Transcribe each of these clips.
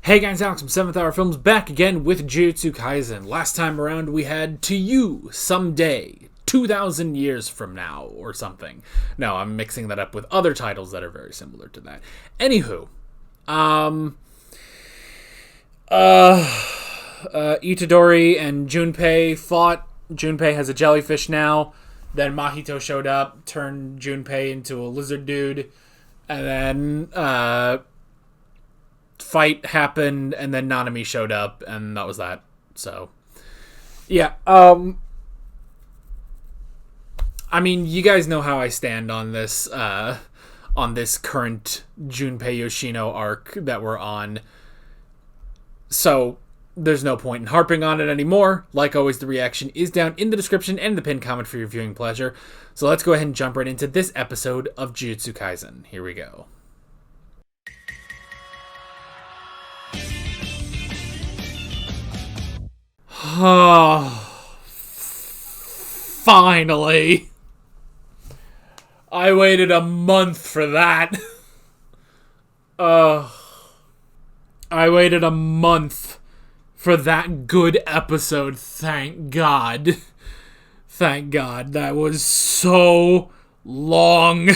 Hey guys, Alex from 7th Hour Films back again with Jujutsu Kaisen. Last time around we had To You Someday, 2,000 years from now, or something. No, I'm mixing that up with other titles that are very similar to that. Anywho, Itadori and Junpei fought. Junpei has a jellyfish now. Then Mahito showed up, turned Junpei into a lizard dude, and then, fight happened, and then Nanami showed up, and that was that. So, yeah. I mean, you guys know how I stand on this current Junpei Yoshino arc that we're on. So, there's no point in harping on it anymore. Like always, the reaction is down in the description and the pinned comment for your viewing pleasure. So let's go ahead and jump right into this episode of Jujutsu Kaisen. Here we go. Finally. I waited a month for that. I waited a month for that good episode. Thank God. Thank God. That was so long.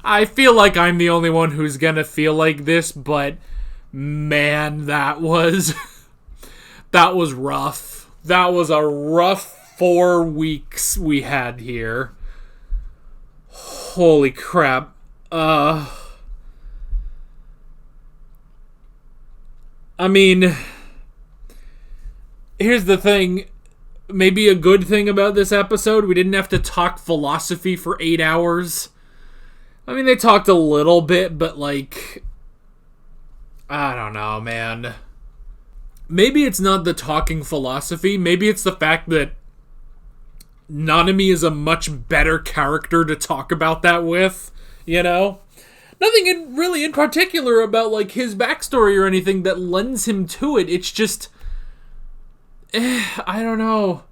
I feel like I'm the only one who's gonna feel like this, but man, that was rough. That was a rough 4 weeks we had here. Holy crap. I mean, here's the thing. Maybe a good thing about this episode, we didn't have to talk philosophy for 8 hours. I mean, they talked a little bit, but like, I don't know, man. Maybe it's not the talking philosophy. Maybe it's the fact that Nanami is a much better character to talk about that with, you know? Nothing really in particular about, like, his backstory or anything that lends him to it. It's just, I don't know.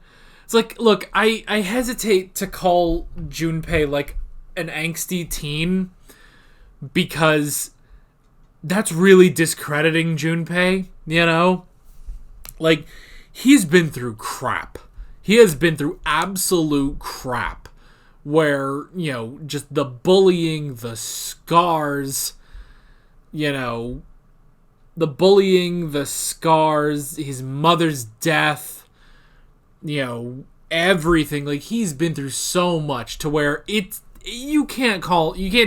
It's like, look, I hesitate to call Junpei, like, an angsty teen because that's really discrediting Junpei, you know? Like, he's been through crap. He has been through absolute crap. Where, you know, just the bullying, the scars, you know, his mother's death, you know, everything. Like, he's been through so much to where you can't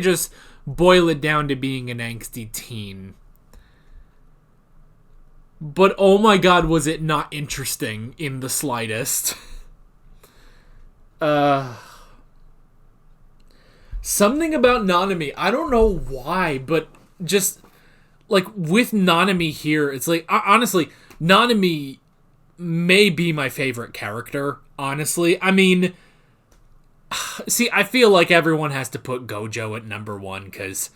just boil it down to being an angsty teen. But oh my god, was it not interesting in the slightest. Something about Nanami, I don't know why, but just, like, with Nanami here, it's like, honestly, Nanami may be my favorite character, honestly. I mean, see, I feel like everyone has to put Gojo at number 1, because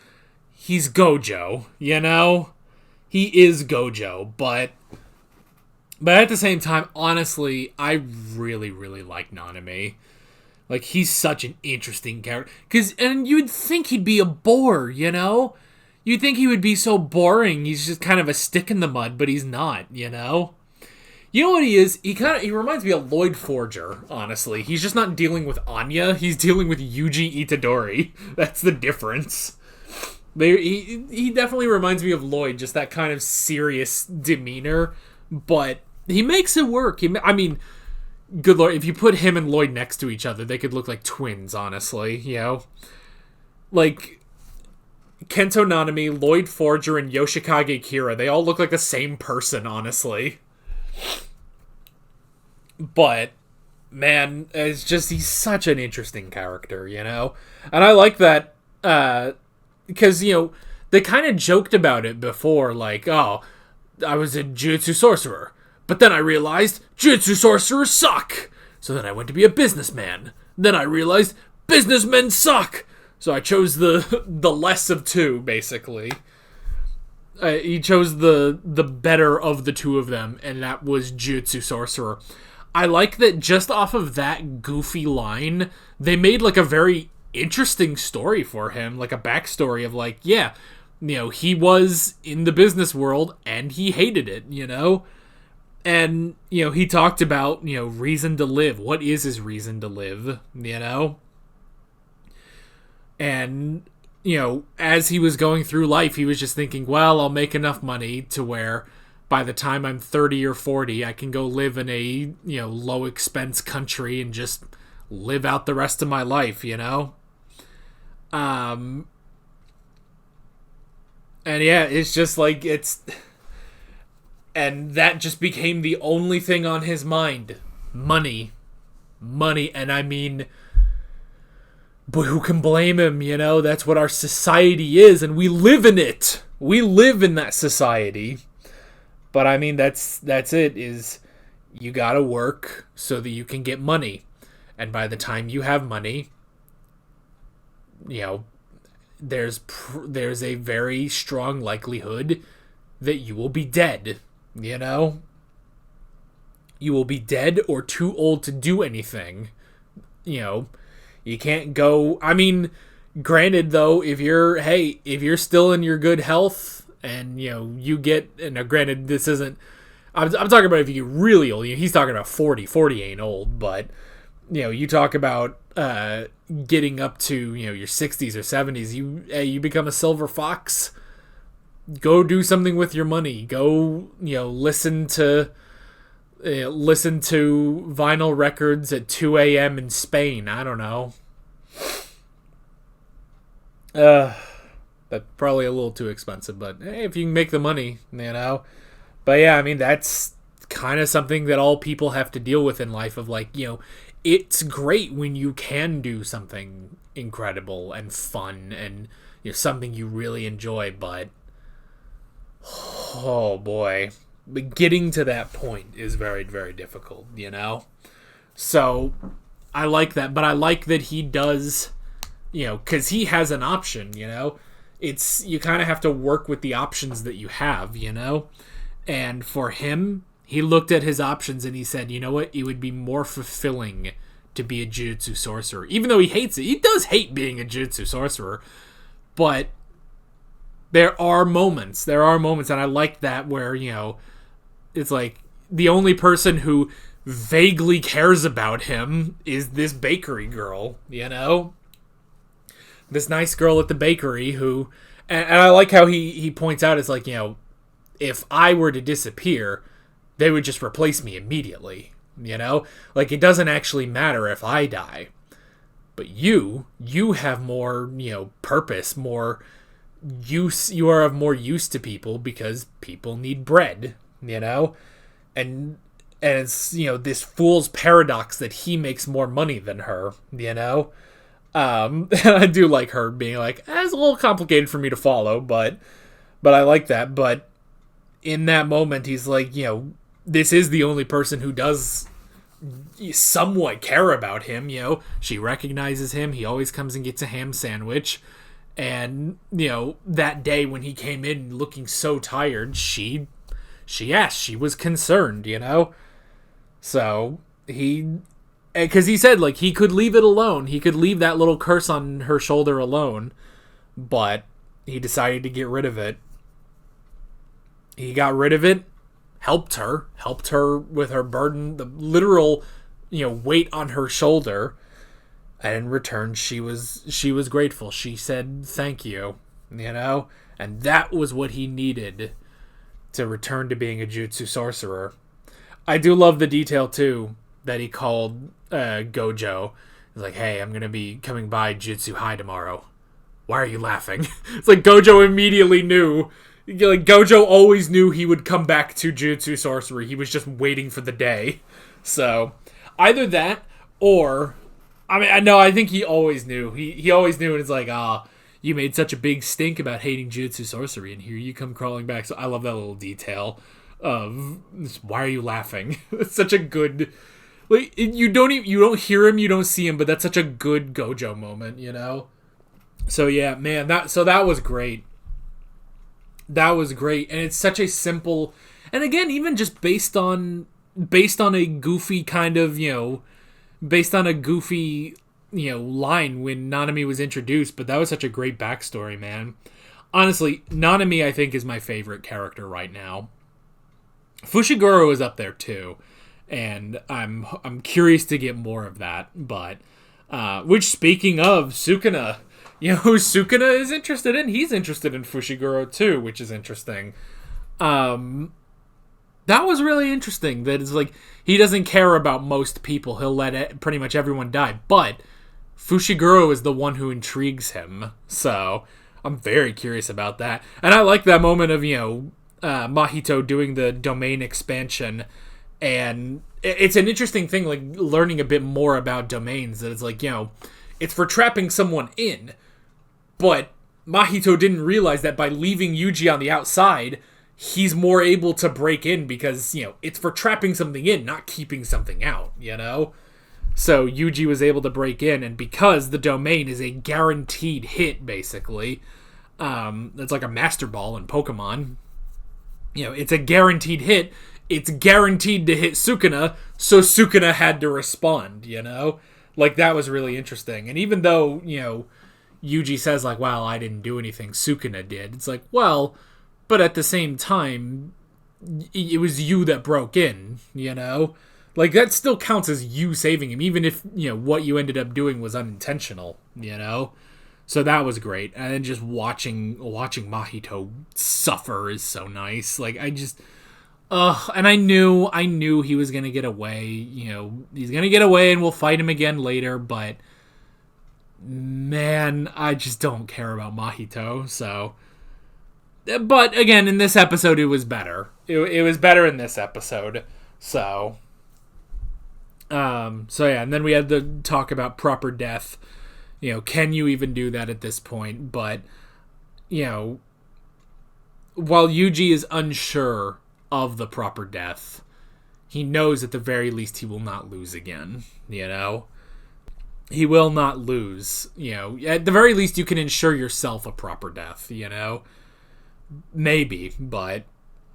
he's Gojo, you know? He is Gojo, but at the same time, honestly, I really, really like Nanami. Like, he's such an interesting character. And you'd think he'd be a bore, you know? You'd think he would be so boring. He's just kind of a stick in the mud, but he's not, you know? You know what he is? He reminds me of Lloyd Forger, honestly. He's just not dealing with Anya. He's dealing with Yuji Itadori. That's the difference. He definitely reminds me of Lloyd, just that kind of serious demeanor. But he makes it work. I mean, good lord, if you put him and Lloyd next to each other, they could look like twins, honestly, you know? Like, Kento Nanami, Lloyd Forger, and Yoshikage Kira, they all look like the same person, honestly. But, man, it's just, he's such an interesting character, you know? And I like that, because, you know, they kind of joked about it before, like, oh, I was a Jujutsu sorcerer. But then I realized Jujutsu sorcerers suck. So then I went to be a businessman. Then I realized businessmen suck. So I chose the less of two, basically. He chose the better of the two of them, and that was Jujutsu sorcerer. I like that just off of that goofy line, they made like a very interesting story for him, like a backstory of like, yeah, he was in the business world and he hated it, And, he talked about, reason to live. What is his reason to live, And, as he was going through life, he was just thinking, well, I'll make enough money to where by the time I'm 30 or 40, I can go live in a, low expense country and just live out the rest of my life, And yeah, it's just like, and that just became the only thing on his mind. Money. And I mean, but who can blame him, That's what our society is, and we live in it. We live in that society. But I mean, that's it, is you gotta work so that you can get money. And by the time you have money, there's a very strong likelihood that you will be dead, You will be dead or too old to do anything, You can't go... I mean, granted, though, if you're still in your good health and, you get... And granted, this isn't... I'm talking about if you get really old. He's talking about 40. 40 ain't old, but, you talk about getting up to, your 60s or 70s. You become a silver fox. Go do something with your money. Go, listen to vinyl records at 2 a.m. in Spain. I don't know. That's probably a little too expensive, but hey, if you can make the money, But yeah, I mean, that's kind of something that all people have to deal with in life of like, it's great when you can do something incredible and fun and something you really enjoy, but oh boy, but getting to that point is very, very difficult, So I like that, but I like that he does, because he has an option, It's, you kind of have to work with the options that you have, And for him, he looked at his options and he said, you know what? It would be more fulfilling to be a Jujutsu sorcerer. Even though he hates it. He does hate being a Jujutsu sorcerer. But there are moments, and I like that where, it's like the only person who vaguely cares about him is this bakery girl, This nice girl at the bakery who, and I like how he points out, it's like, if I were to disappear, they would just replace me immediately, Like, it doesn't actually matter if I die. But you have more, purpose, more use. You are of more use to people because people need bread, And it's, this fool's paradox that he makes more money than her, And I do like her being like, it's a little complicated for me to follow, but I like that. But in that moment, he's like, this is the only person who does somewhat care about him, She recognizes him. He always comes and gets a ham sandwich. And, that day when he came in looking so tired, she asked, she was concerned, So because he said, like, he could leave it alone. He could leave that little curse on her shoulder alone. But he decided to get rid of it. He got rid of it, helped her with her burden, the literal, weight on her shoulder. And in return, she was grateful. She said, thank you, And that was what he needed to return to being a Jutsu sorcerer. I do love the detail, too, that he called Gojo. He's like, hey, I'm going to be coming by Jutsu High tomorrow. Why are you laughing? It's like Gojo immediately knew. Like, Gojo always knew he would come back to Jutsu sorcery. He was just waiting for the day. So, either that, or... I think he always knew. He always knew, and it's like, you made such a big stink about hating Jujutsu sorcery, and here you come crawling back. So I love that little detail of, why are you laughing? It's such a good, like, you don't hear him, you don't see him, but that's such a good Gojo moment, So yeah, man, that was great. That was great, and it's such a simple, and again, even just based on a goofy kind of, based on a goofy, line when Nanami was introduced, but that was such a great backstory, man. honestly, Nanami, I think, is my favorite character right now. Fushiguro is up there too, and I'm curious to get more of that. But which, speaking of Sukuna, you know who Sukuna is interested in? He's interested in Fushiguro too, which is interesting. That was really interesting. That it's like he doesn't care about most people. He'll let pretty much everyone die, but Fushiguro is the one who intrigues him. So I'm very curious about that. And I like that moment of, Mahito doing the domain expansion. And it's an interesting thing, like, learning a bit more about domains. That it's like, it's for trapping someone in. But Mahito didn't realize that by leaving Yuji on the outside, he's more able to break in because, it's for trapping something in, not keeping something out, So Yuji was able to break in, and because the domain is a guaranteed hit, basically, it's like a Master Ball in Pokemon. It's a guaranteed hit. It's guaranteed to hit Sukuna, so Sukuna had to respond, Like, that was really interesting. And even though, Yuji says, like, well, I didn't do anything, Sukuna did. It's like, well, but at the same time, it was you that broke in, Like, that still counts as you saving him, even if, what you ended up doing was unintentional, So that was great. And then just watching Mahito suffer is so nice. Like, and I knew he was going to get away, he's going to get away and we'll fight him again later, but man, I just don't care about Mahito, so. But again, in this episode, it was better. It was better in this episode, so. So yeah, and then we had the talk about proper death. Can you even do that at this point? But, while Yuji is unsure of the proper death, he knows at the very least he will not lose again, He will not lose, At the very least, you can ensure yourself a proper death, Maybe, but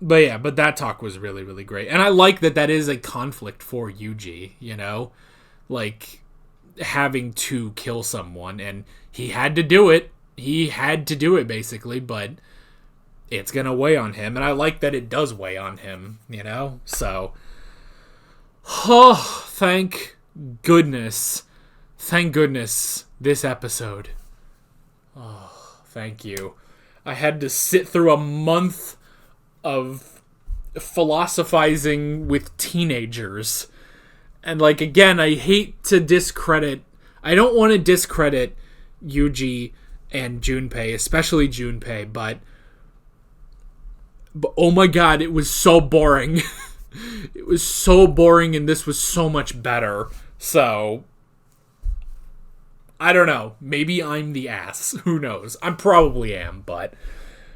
that talk was really, really great. And I like that is a conflict for Yuji, Like, having to kill someone, and he had to do it. He had to do it, basically, but it's gonna weigh on him, and I like that it does weigh on him, So, thank goodness. Thank goodness, this episode. Oh, thank you. I had to sit through a month of philosophizing with teenagers. And, like, again, I hate to discredit... I don't want to discredit Yuji and Junpei, especially Junpei, but oh my god, it was so boring. It was so boring, and this was so much better. So, I don't know. Maybe I'm the ass. Who knows? I probably am, but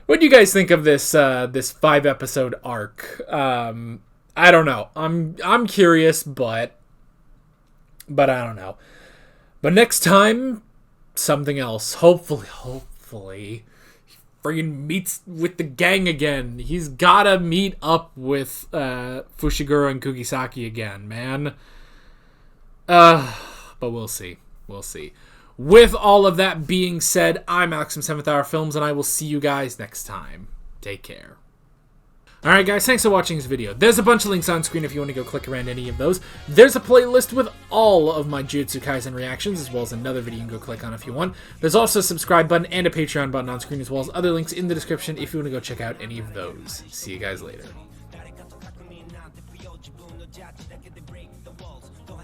what do you guys think of this 5-episode arc? I don't know. I'm curious, but I don't know. But next time, something else. Hopefully, he friggin' meets with the gang again. He's gotta meet up with Fushiguro and Kugisaki again, man. But we'll see. We'll see. With all of that being said, I'm Alex from 7th Hour Films, and I will see you guys next time. Take care. Alright guys, thanks for watching this video. There's a bunch of links on screen if you want to go click around any of those. There's a playlist with all of my Jujutsu Kaisen reactions, as well as another video you can go click on if you want. There's also a subscribe button and a Patreon button on screen, as well as other links in the description if you want to go check out any of those. See you guys later.